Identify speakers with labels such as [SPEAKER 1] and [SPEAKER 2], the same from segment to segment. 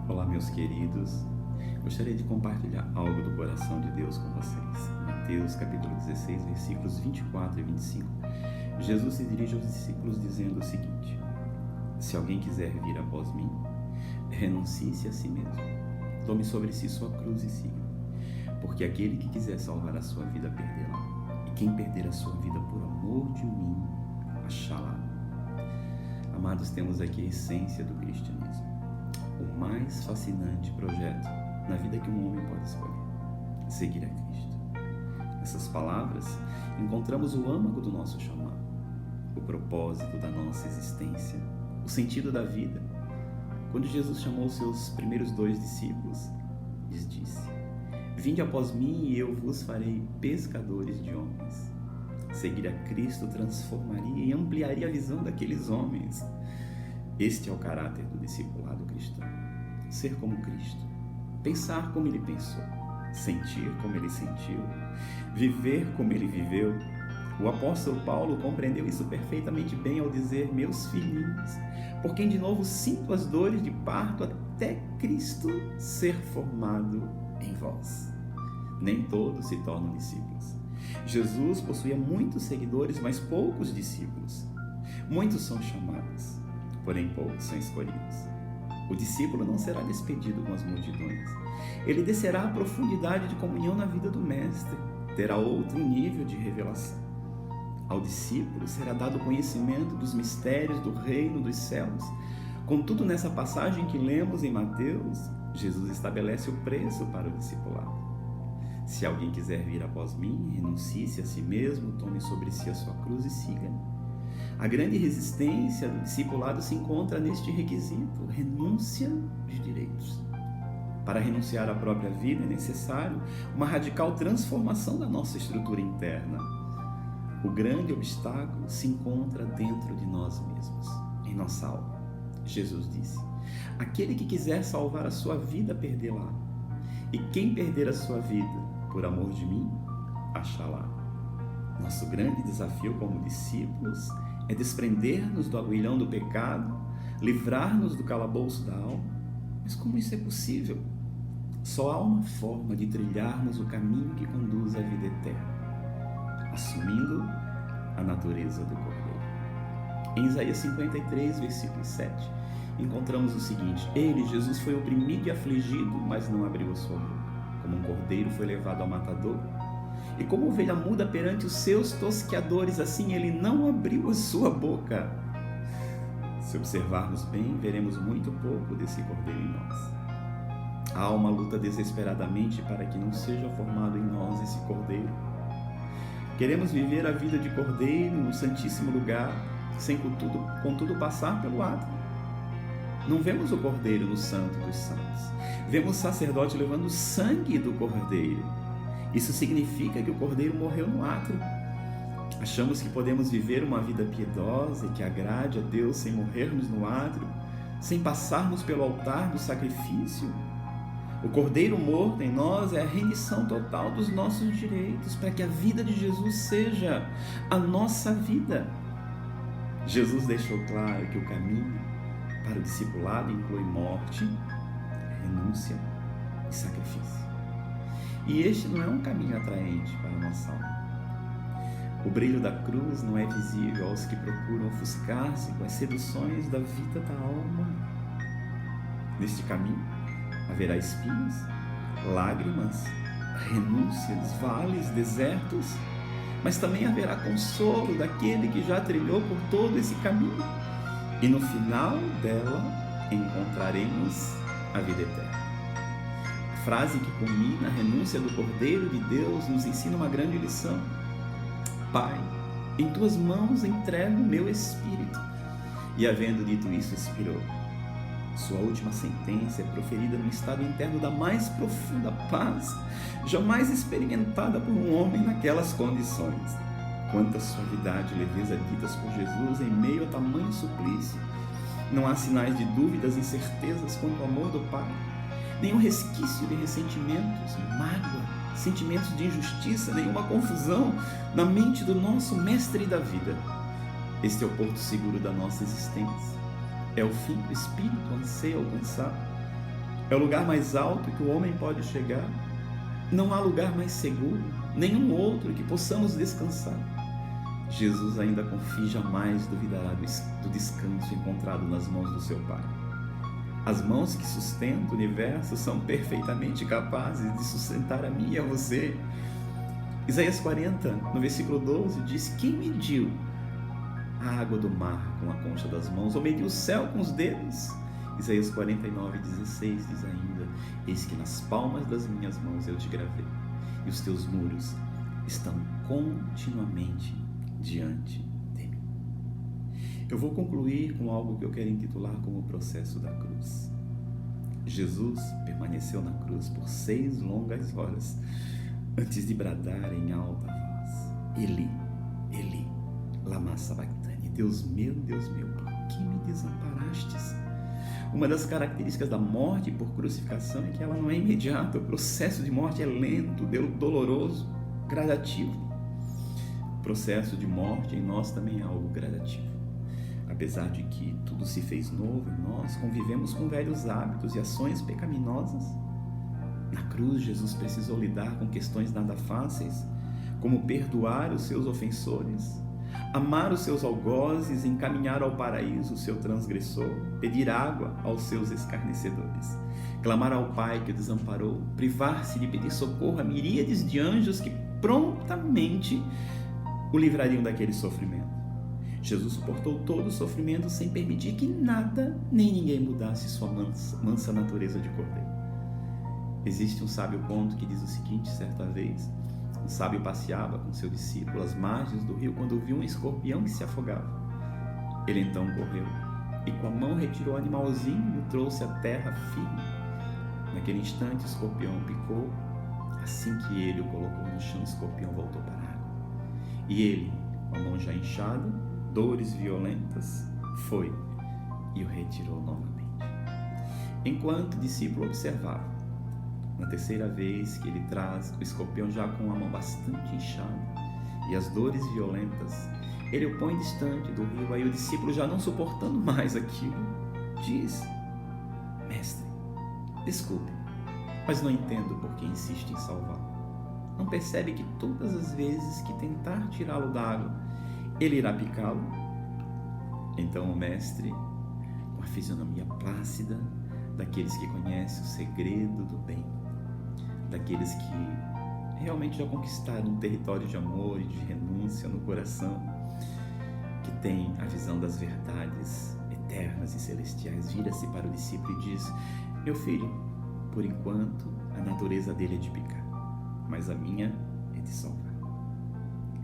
[SPEAKER 1] Olá, meus queridos. Gostaria de compartilhar algo do coração de Deus com vocês. Mateus capítulo 16, versículos 24 e 25. Jesus se dirige aos discípulos dizendo o seguinte: se alguém quiser vir após mim, renuncie-se a si mesmo. Tome sobre si sua cruz e siga. Porque aquele que quiser salvar a sua vida, perdê-la. E quem perder a sua vida por amor de mim, achá-la. Amados, temos aqui a essência do cristianismo. O mais fascinante projeto na vida que um homem pode escolher: seguir a Cristo. Nessas palavras, encontramos o âmago do nosso chamado, o propósito da nossa existência, o sentido da vida. Quando Jesus chamou seus primeiros 2 discípulos, lhes disse: vinde após mim e eu vos farei pescadores de homens. Seguir a Cristo transformaria e ampliaria a visão daqueles homens. Este é o caráter do discipulado cristão: ser como Cristo, pensar como Ele pensou, sentir como Ele sentiu, viver como Ele viveu. O apóstolo Paulo compreendeu isso perfeitamente bem ao dizer: meus filhinhos, por quem de novo sinto as dores de parto até Cristo ser formado em vós. Nem todos se tornam discípulos. Jesus possuía muitos seguidores, mas poucos discípulos. Muitos são chamados, porém poucos são escolhidos. O discípulo não será despedido com as multidões. Ele descerá à profundidade de comunhão na vida do Mestre, terá outro nível de revelação. Ao discípulo será dado o conhecimento dos mistérios do reino dos céus. Contudo, nessa passagem que lemos em Mateus, Jesus estabelece o preço para o discipulado. Se alguém quiser vir após mim, renuncie-se a si mesmo, tome sobre si a sua cruz e siga-me. A grande resistência do discipulado se encontra neste requisito: renúncia de direitos. Para renunciar à própria vida é necessário uma radical transformação da nossa estrutura interna. O grande obstáculo se encontra dentro de nós mesmos, em nossa alma. Jesus disse: aquele que quiser salvar a sua vida, perdê-la. E quem perder a sua vida por amor de mim, achá-la. Nosso grande desafio como discípulos é desprender-nos do aguilhão do pecado, livrar-nos do calabouço da alma. Mas como isso é possível? Só há uma forma de trilharmos o caminho que conduz à vida eterna: assumindo a natureza do Cordeiro. Em Isaías 53, versículo 7, encontramos o seguinte: ele, Jesus, foi oprimido e afligido, mas não abriu a sua boca. Como um cordeiro foi levado ao matador, e como ovelha muda perante os seus tosqueadores, assim ele não abriu a sua boca. Se observarmos bem, veremos muito pouco desse cordeiro em nós. Há uma luta desesperadamente para que não seja formado em nós esse cordeiro. Queremos viver a vida de cordeiro no santíssimo lugar, sem contudo passar pelo átrio. Não vemos o cordeiro no santo dos santos. Vemos o sacerdote levando o sangue do cordeiro. Isso significa que o cordeiro morreu no átrio. Achamos que podemos viver uma vida piedosa e que agrade a Deus sem morrermos no átrio, sem passarmos pelo altar do sacrifício. O cordeiro morto em nós é a rendição total dos nossos direitos, para que a vida de Jesus seja a nossa vida. Jesus deixou claro que o caminho para o discipulado inclui morte, renúncia e sacrifício. E este não é um caminho atraente para a nossa alma. O brilho da cruz não é visível aos que procuram ofuscar-se com as seduções da vida da alma. Neste caminho haverá espinhos, lágrimas, renúncias, vales, desertos, mas também haverá consolo daquele que já trilhou por todo esse caminho. E no final dela encontraremos a vida eterna. A frase que culmina a renúncia do Cordeiro de Deus nos ensina uma grande lição: Pai, em tuas mãos entrego o meu espírito. E havendo dito isso, expirou. Sua última sentença é proferida no estado interno da mais profunda paz, jamais experimentada por um homem naquelas condições. Quanta suavidade e leveza ditas por Jesus em meio a tamanho suplício. Não há sinais de dúvidas e incertezas quanto ao amor do Pai. Nenhum resquício de ressentimentos, mágoa, sentimentos de injustiça, nenhuma confusão na mente do nosso Mestre da vida. Este é o porto seguro da nossa existência. É o fim que o Espírito anseia alcançar. É o lugar mais alto que o homem pode chegar. Não há lugar mais seguro, nenhum outro que possamos descansar. Jesus ainda confia e jamais duvidará do descanso encontrado nas mãos do seu Pai. As mãos que sustentam o universo são perfeitamente capazes de sustentar a mim e a você. Isaías 40, no versículo 12, diz: quem mediu a água do mar com a concha das mãos, ou mediu o céu com os dedos? Isaías 49, 16 diz ainda: eis que nas palmas das minhas mãos eu te gravei, e os teus muros estão continuamente diante de mim. Eu vou concluir com algo que eu quero intitular como o processo da cruz. Jesus permaneceu na cruz por 6 longas horas, antes de bradar em alta voz: Eli, Eli, lama sabachthani, Deus meu, por que me desamparastes? Uma das características da morte por crucificação é que ela não é imediata. O processo de morte é lento, doloroso, gradativo. O processo de morte em nós também é algo gradativo. Apesar de que tudo se fez novo em nós, convivemos com velhos hábitos e ações pecaminosas. Na cruz, Jesus precisou lidar com questões nada fáceis, como perdoar os seus ofensores, amar os seus algozes, encaminhar ao paraíso o seu transgressor, pedir água aos seus escarnecedores, clamar ao Pai que o desamparou, privar-se de pedir socorro a miríades de anjos que prontamente o livrariam daquele sofrimento. Jesus suportou todo o sofrimento sem permitir que nada nem ninguém mudasse sua mansa natureza de cordeiro. Existe um sábio conto que diz o seguinte: certa vez, um sábio passeava com seu discípulo às margens do rio quando viu um escorpião que se afogava. Ele então correu e com a mão retirou o animalzinho e o trouxe à terra firme. Naquele instante o escorpião picou. Assim que ele o colocou no chão, o escorpião voltou para a água. E ele, com a mão já inchada, dores violentas, foi e o retirou novamente. Enquanto o discípulo observava, na terceira vez que ele traz o escorpião já com a mão bastante inchada e as dores violentas, ele o põe distante do rio. Aí o discípulo, já não suportando mais aquilo, diz: mestre, desculpe, mas não entendo por que insiste em salvá-lo. Não percebe que todas as vezes que tentar tirá-lo da água, ele irá picá-lo? Então o mestre, com a fisionomia plácida daqueles que conhecem o segredo do bem, daqueles que realmente já conquistaram um território de amor e de renúncia no coração, que tem a visão das verdades eternas e celestiais, vira-se para o discípulo e diz: meu filho, por enquanto a natureza dele é de picar, mas a minha é de salvar.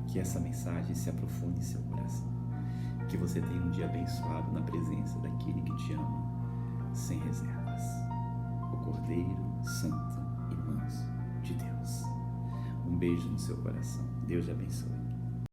[SPEAKER 1] Que essa mensagem se aprofunde em seu coração, que você tenha um dia abençoado na presença daquele que te ama sem reservas, o Cordeiro Santo e Manso de Deus. Um beijo no seu coração. Deus te abençoe.